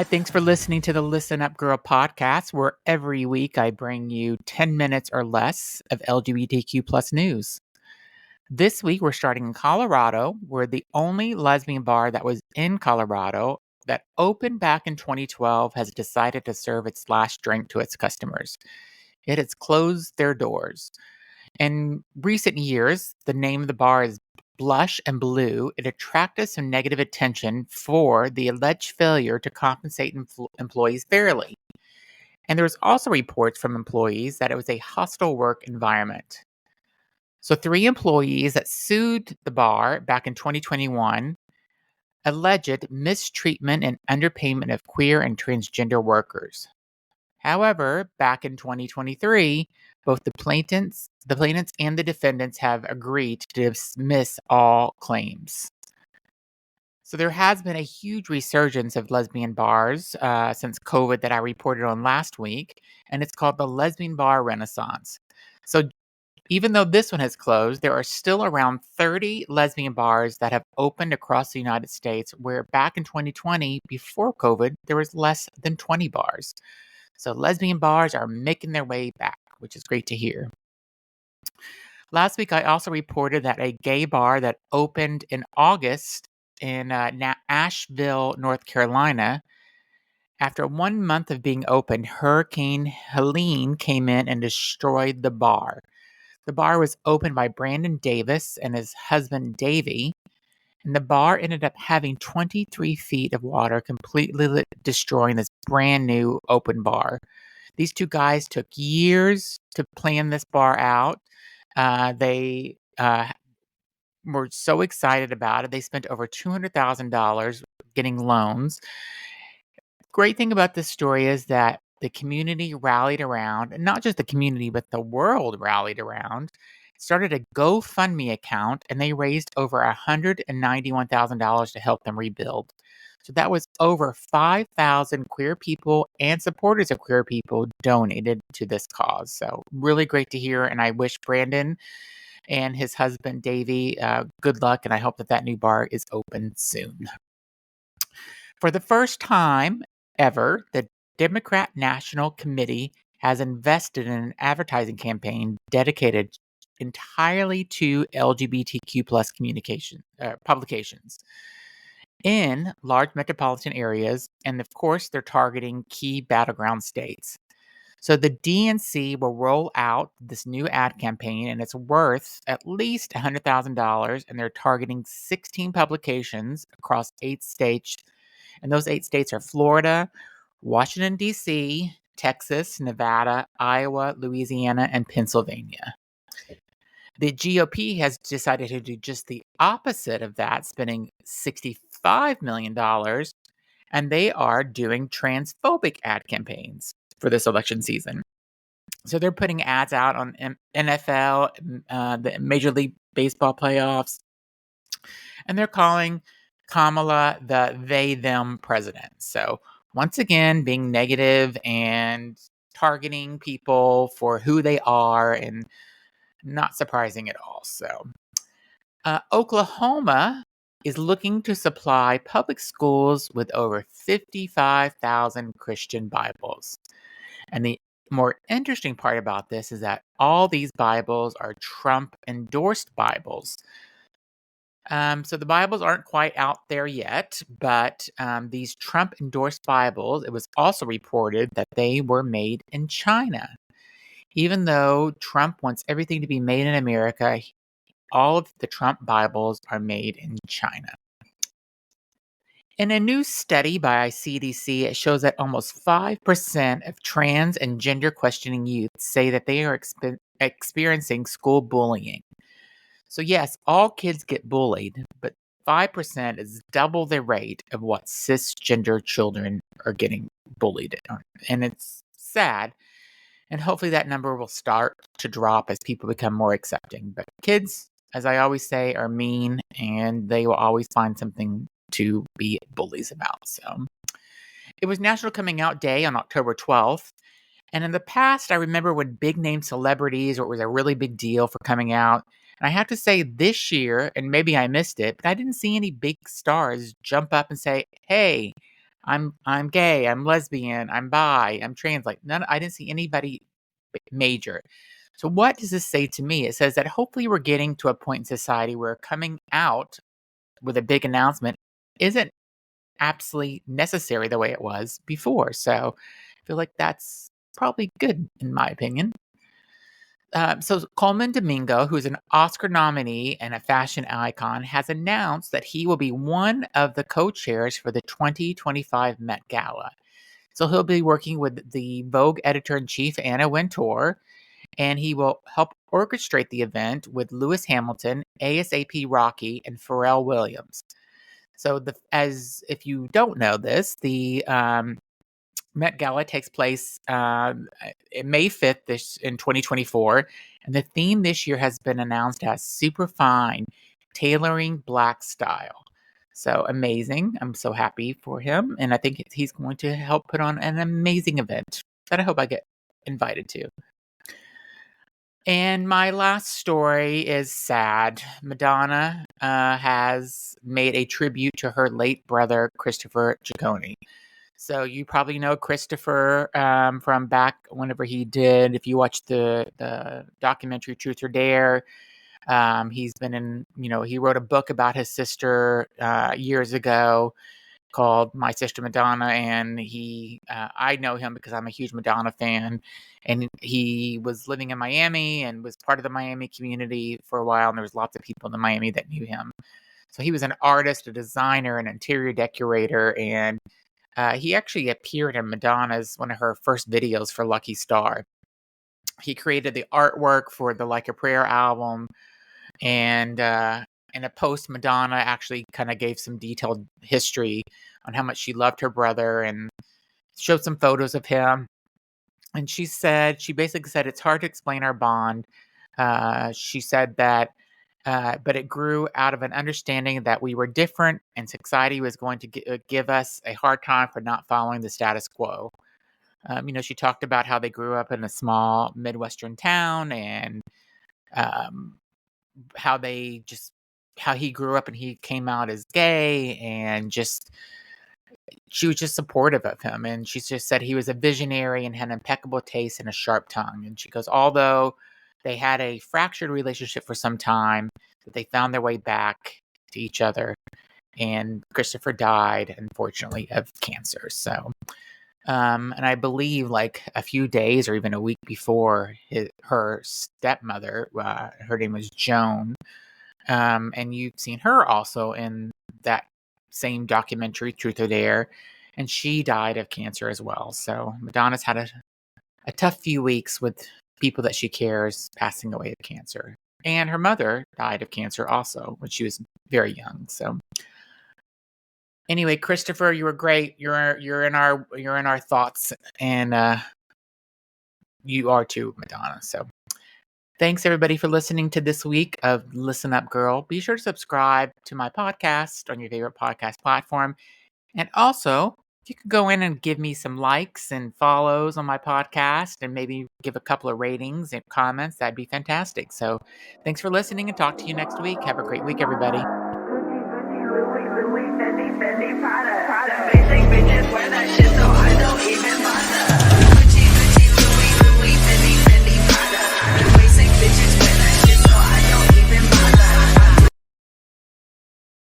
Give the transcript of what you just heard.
Thanks for listening to the Listen Up Girl podcast, where every week I bring you 10 minutes or less of LGBTQ plus news. This week we're starting in Colorado. We're the only lesbian bar that was in Colorado that opened back in 2012 has decided to serve its last drink to its customers. It has closed their doors. In recent years, the name of the bar is Blush and Blue. It attracted some negative attention for the alleged failure to compensate employees fairly. And there was also reports from employees that it was a hostile work environment. So 3 employees that sued the bar back in 2021 alleged mistreatment and underpayment of queer and transgender workers. However, back in 2023, both the plaintiffs and the defendants have agreed to dismiss all claims. So there has been a huge resurgence of lesbian bars since COVID that I reported on last week, and it's called the Lesbian Bar Renaissance. So even though this one has closed, there are still around 30 lesbian bars that have opened across the United States, where back in 2020, before COVID, there was less than 20 bars. So lesbian bars are making their way back, which is great to hear. Last week, I also reported that a gay bar that opened in August in Asheville, North Carolina, after 1 month of being open, Hurricane Helene came in and destroyed the bar. The bar was opened by Brandon Davis and his husband, Davey, and the bar ended up having 23 feet of water, completely destroying this brand new open bar. These 2 guys took years to plan this bar out. They were so excited about it. They spent over $200,000 getting loans. Great thing about this story is that the community rallied around, and not just the community, but the world rallied around, started a GoFundMe account, and they raised over $191,000 to help them rebuild. So that was over 5,000 queer people and supporters of queer people donated to this cause. So really great to hear, and I wish Brandon and his husband, Davey, good luck, and I hope that new bar is open soon. For the first time ever, the Democrat National Committee has invested in an advertising campaign dedicated entirely to LGBTQ plus publications in large metropolitan areas, and of course, they're targeting key battleground states. So the DNC will roll out this new ad campaign, and it's worth at least $100,000, and they're targeting 16 publications across 8 states, and those 8 states are Florida, Washington, D.C., Texas, Nevada, Iowa, Louisiana, and Pennsylvania. The GOP has decided to do just the opposite of that, spending $65 million, and they are doing transphobic ad campaigns for this election season. So they're putting ads out on NFL, the Major League Baseball playoffs, and they're calling Kamala the they-them president. So once again, being negative and targeting people for who they are, and not surprising at all. So Oklahoma is looking to supply public schools with over 55,000 Christian Bibles. And the more interesting part about this is that all these Bibles are Trump-endorsed Bibles. So the Bibles aren't quite out there yet, but these Trump-endorsed Bibles, it was also reported that they were made in China. Even though Trump wants everything to be made in America, all of the Trump Bibles are made in China. In a new study by CDC, it shows that almost 5% of trans and gender questioning youth say that they are experiencing school bullying. So yes, all kids get bullied, but 5% is double the rate of what cisgender children are getting bullied. And it's sad. And hopefully that number will start to drop as people become more accepting. But kids, as I always say, are mean, and they will always find something to be bullies about. So it was National Coming Out Day on October 12th. And in the past, I remember when big name celebrities, or it was a really big deal for coming out. And I have to say this year, and maybe I missed it, but I didn't see any big stars jump up and say, "Hey, I'm gay, I'm lesbian, I'm bi, I'm trans." Like none, I didn't see anybody major. So what does this say to me? It says that hopefully we're getting to a point in society where coming out with a big announcement isn't absolutely necessary the way it was before. So I feel like that's probably good in my opinion. So Colman Domingo, who's an Oscar nominee and a fashion icon, has announced that he will be one of the co-chairs for the 2025 Met Gala. So he'll be working with the Vogue editor-in-chief Anna Wintour, and he will help orchestrate the event with Lewis Hamilton, ASAP Rocky, and Pharrell Williams. So, as if you don't know this, the Met Gala takes place May 5th in 2024, and the theme this year has been announced as Super Fine, Tailoring Black Style. So amazing. I'm so happy for him, and I think he's going to help put on an amazing event that I hope I get invited to. And my last story is sad. Madonna has made a tribute to her late brother, Christopher Ciccone. So you probably know Christopher from back whenever he did. If you watch the documentary Truth or Dare, he's been in. He wrote a book about his sister years ago called My Sister Madonna, and I know him because I'm a huge Madonna fan, and he was living in Miami and was part of the Miami community for a while, and there was lots of people in Miami that knew him. So he was an artist, a designer, an interior decorator, and he actually appeared in Madonna's one of her first videos for Lucky Star. He created the artwork for the Like a Prayer album, and in a post, Madonna actually kind of gave some detailed history on how much she loved her brother and showed some photos of him. And she basically said, it's hard to explain our bond. She said that, but it grew out of an understanding that we were different and society was going to give us a hard time for not following the status quo. She talked about how they grew up in a small Midwestern town and how he grew up and he came out as gay, and she was just supportive of him. And she just said he was a visionary and had impeccable taste and a sharp tongue. And she goes, although they had a fractured relationship for some time, that they found their way back to each other. And Christopher died, unfortunately, of cancer. So, and I believe like a few days or even a week before, her stepmother, her name was Joan, and you've seen her also in that same documentary, Truth or Dare, and she died of cancer as well. So Madonna's had a tough few weeks with people that she cares passing away of cancer. And her mother died of cancer also when she was very young. So anyway, Christopher, you were great. You're in our thoughts, and you are too, Madonna. So thanks everybody for listening to this week of Listen Up Girl. Be sure to subscribe to my podcast on your favorite podcast platform. And also, if you could go in and give me some likes and follows on my podcast and maybe give a couple of ratings and comments, that'd be fantastic. So thanks for listening, and talk to you next week. Have a great week, everybody.